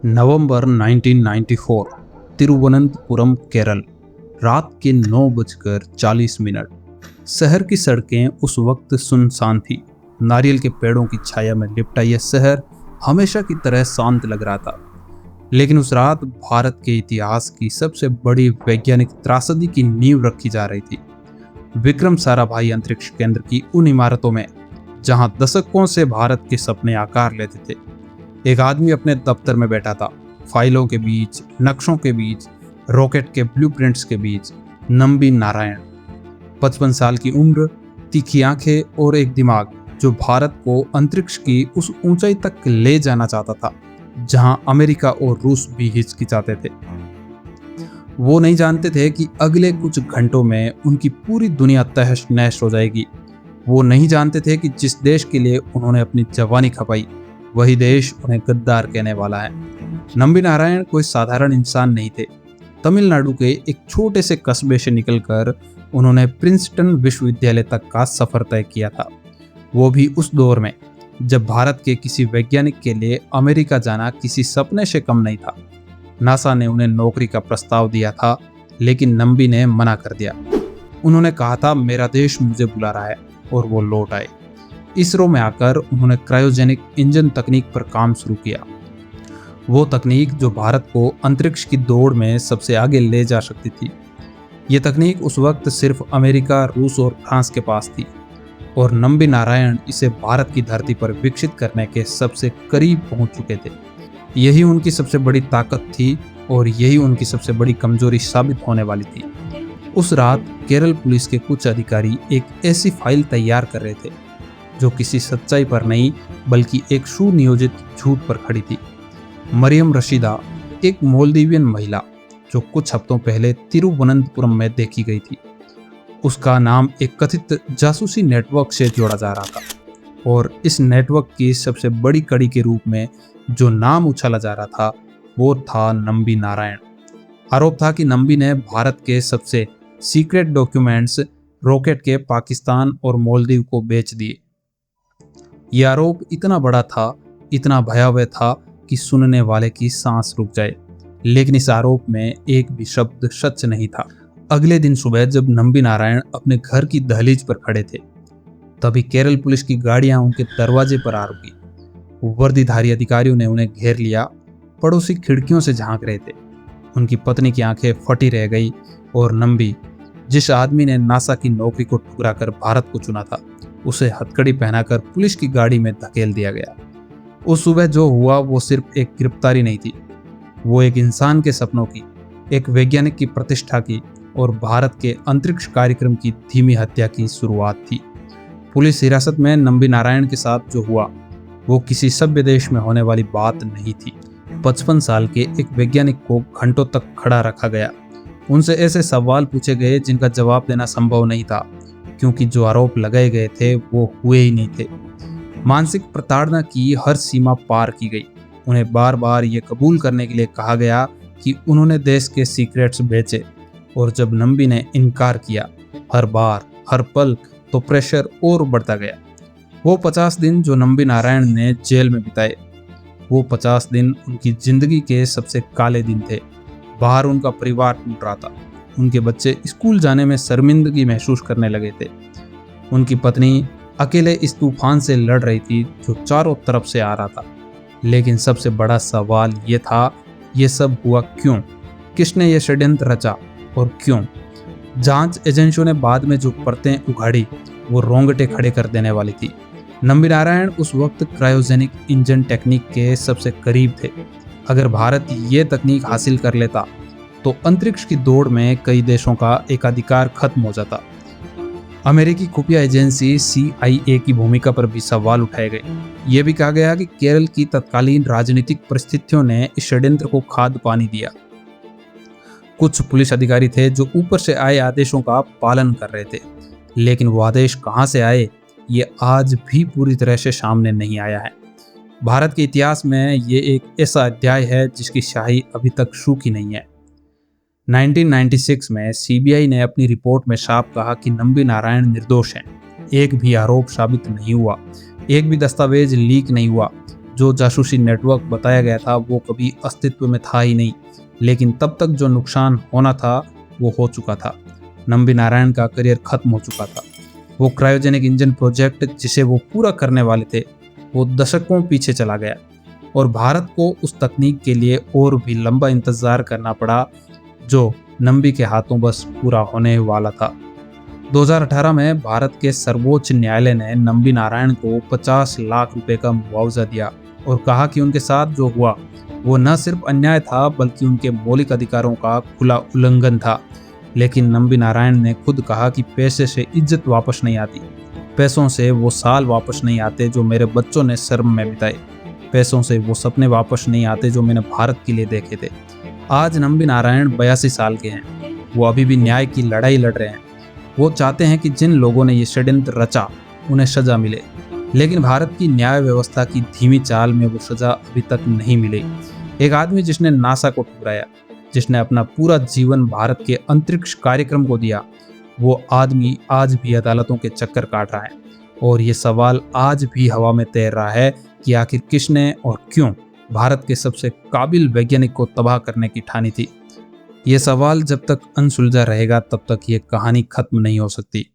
नवंबर 1994 तिरुवनंतपुरम केरल। रात के 9:40। शहर की सड़कें उस वक्त सुनसान थी। नारियल के पेड़ों की छाया में लिपटा यह शहर हमेशा की तरह शांत लग रहा था। लेकिन उस रात भारत के इतिहास की सबसे बड़ी वैज्ञानिक त्रासदी की नींव रखी जा रही थी। विक्रम साराभाई अंतरिक्ष केंद्र की उन इमारतों में जहां दशकों से भारत के सपने आकार लेते थे, एक आदमी अपने दफ्तर में बैठा था। फाइलों के बीच, नक्शों के बीच, रॉकेट के ब्लूप्रिंट्स के बीच नंबी नारायण। 55 साल की उम्र, तीखी आंखें और एक दिमाग जो भारत को अंतरिक्ष की उस ऊंचाई तक ले जाना चाहता था जहां अमेरिका और रूस भी हिचकिचाते थे। वो नहीं जानते थे कि अगले कुछ घंटों में उनकी पूरी दुनिया तहस नहस हो जाएगी। वो नहीं जानते थे कि जिस देश के लिए उन्होंने अपनी जवानी खपाई, वही देश उन्हें गद्दार कहने वाला है। नंबी नारायण कोई साधारण इंसान नहीं थे। तमिलनाडु के एक छोटे से कस्बे से निकलकर उन्होंने प्रिंसटन विश्वविद्यालय तक का सफर तय किया था, वो भी उस दौर में जब भारत के किसी वैज्ञानिक के लिए अमेरिका जाना किसी सपने से कम नहीं था। नासा ने उन्हें नौकरी का प्रस्ताव दिया था, लेकिन नंबी ने मना कर दिया। उन्होंने कहा था, मेरा देश मुझे बुला रहा है, और वो लौट आए। इसरो में आकर उन्होंने क्रायोजेनिक इंजन तकनीक पर काम शुरू किया, वो तकनीक जो भारत को अंतरिक्ष की दौड़ में सबसे आगे ले जा सकती थी। ये तकनीक उस वक्त सिर्फ अमेरिका, रूस और फ्रांस के पास थी, और नंबी नारायण इसे भारत की धरती पर विकसित करने के सबसे करीब पहुंच चुके थे। यही उनकी सबसे बड़ी ताकत थी और यही उनकी सबसे बड़ी कमजोरी साबित होने वाली थी। उस रात केरल पुलिस के कुछ अधिकारी एक ऐसी फाइल तैयार कर रहे थे जो किसी सच्चाई पर नहीं बल्कि एक सुनियोजित झूठ पर खड़ी थी। मरियम रशीदा, एक मोल्दीवियन महिला जो कुछ हफ्तों पहले तिरुवनंतपुरम में देखी गई थी, उसका नाम एक कथित जासूसी नेटवर्क से जोड़ा जा रहा था, और इस नेटवर्क की सबसे बड़ी कड़ी के रूप में जो नाम उछाला जा रहा था वो था नंबी नारायण। आरोप था कि नंबी ने भारत के सबसे सीक्रेट डॉक्यूमेंट्स रॉकेट के पाकिस्तान और मालदीव को बेच दिए। यह आरोप इतना बड़ा था, इतना भयावह था कि सुनने वाले की सांस रुक जाए, लेकिन इस आरोप में एक भी शब्द सच नहीं था। अगले दिन सुबह जब नंबी नारायण अपने घर की दहलीज पर खड़े थे, तभी केरल पुलिस की गाड़ियां उनके दरवाजे पर आ रुकी। वर्दीधारी अधिकारियों ने उन्हें घेर लिया। पड़ोसी खिड़कियों से झांक रहे थे। उनकी पत्नी की आंखें फटी रह गई, और नंबी, जिस आदमी ने नासा की नौकरी को ठुकराकर भारत को चुना था, उसे हथकड़ी पहनाकर पुलिस की गाड़ी में धकेल दिया गया। उस सुबह जो हुआ वो सिर्फ एक गिरफ्तारी नहीं थी, वो एक इंसान के सपनों की, एक वैज्ञानिक की प्रतिष्ठा की और भारत के अंतरिक्ष कार्यक्रम की धीमी हत्या की शुरुआत थी। पुलिस हिरासत में नंबी नारायण के साथ जो हुआ वो किसी सभ्य देश में होने वाली बात नहीं थी। 55 साल के एक वैज्ञानिक को घंटों तक खड़ा रखा गया। उनसे ऐसे सवाल पूछे गए जिनका जवाब देना संभव नहीं था, क्योंकि जो आरोप लगाए गए थे वो हुए ही नहीं थे। मानसिक प्रताड़ना की हर सीमा पार की गई। उन्हें बार बार ये कबूल करने के लिए कहा गया कि उन्होंने देश के सीक्रेट्स बेचे, और जब नंबी ने इनकार किया, हर बार, हर पल, तो प्रेशर और बढ़ता गया। वो 50 दिन जो नंबी नारायण ने जेल में बिताए, वो 50 दिन उनकी जिंदगी के सबसे काले दिन थे। बाहर उनका परिवार टूट रहा था। उनके बच्चे स्कूल जाने में शर्मिंदगी महसूस करने लगे थे। उनकी पत्नी अकेले इस तूफान से लड़ रही थी जो चारों तरफ से आ रहा था। लेकिन सबसे बड़ा सवाल ये था, ये सब हुआ क्यों? किसने ये षड्यंत्र रचा और क्यों? जांच एजेंसियों ने बाद में जो परतें उघाड़ी वो रोंगटे खड़े कर देने वाली थी। नंबी नारायण उस वक्त क्रायोजेनिक इंजन टेक्निक के सबसे करीब थे। अगर भारत ये तकनीक हासिल कर लेता तो अंतरिक्ष की दौड़ में कई देशों का एकाधिकार खत्म हो जाता। अमेरिकी खुफिया एजेंसी CIA की भूमिका पर भी सवाल उठाए गए। ये भी कहा गया कि केरल की तत्कालीन राजनीतिक परिस्थितियों ने इस षड्यंत्र को खाद पानी दिया। कुछ पुलिस अधिकारी थे जो ऊपर से आए आदेशों का पालन कर रहे थे, लेकिन वो आदेश कहाँ से आए ये आज भी पूरी तरह से सामने नहीं आया है। भारत के इतिहास में ये एक ऐसा अध्याय है जिसकी स्याही अभी तक सूखी नहीं है। 1996 में CBI ने अपनी रिपोर्ट में साफ कहा कि नंबी नारायण निर्दोष हैं। एक भी आरोप साबित नहीं हुआ, एक भी दस्तावेज लीक नहीं हुआ जो जासूसी नेटवर्क बताया गया था वो कभी अस्तित्व में था ही नहीं, लेकिन तब तक जो नुकसान होना था वो हो चुका था। नंबी नारायण का करियर खत्म हो चुका था। वो क्रायोजेनिक इंजन प्रोजेक्ट जिसे वो पूरा करने वाले थे वो दशकों पीछे चला गया और भारत को उस तकनीक के लिए और भी लंबा इंतजार करना पड़ा जो नंबी के हाथों बस पूरा होने वाला था। 2018 में भारत के सर्वोच्च न्यायालय ने नंबी नारायण को 50 लाख रुपए का मुआवजा दिया और कहा कि उनके साथ जो हुआ वो न सिर्फ अन्याय था बल्कि उनके मौलिक अधिकारों का खुला उल्लंघन था। लेकिन नंबी नारायण ने खुद कहा कि पैसे से इज्जत वापस नहीं आती, पैसों से वो साल वापस नहीं आते जो मेरे बच्चों ने शर्म में बिताए, पैसों से वो सपने वापस नहीं आते जो मैंने भारत के लिए देखे थे। आज नंबी नारायण 82 साल के हैं, वो अभी भी न्याय की लड़ाई लड़ रहे हैं। वो चाहते हैं कि जिन लोगों ने ये षड्यंत्र रचा उन्हें सजा मिले, लेकिन भारत की न्याय व्यवस्था की धीमी चाल में वो सजा अभी तक नहीं मिली। एक आदमी जिसने नासा को ठुकराया, जिसने अपना पूरा जीवन भारत के अंतरिक्ष कार्यक्रम को दिया, वो आदमी आज भी अदालतों के चक्कर काट रहा है और ये सवाल आज भी हवा में तैर रहा है कि आखिर किसने और क्यों भारत के सबसे काबिल वैज्ञानिक को तबाह करने की ठानी थी। ये सवाल जब तक अनसुलझा रहेगा तब तक ये कहानी खत्म नहीं हो सकती।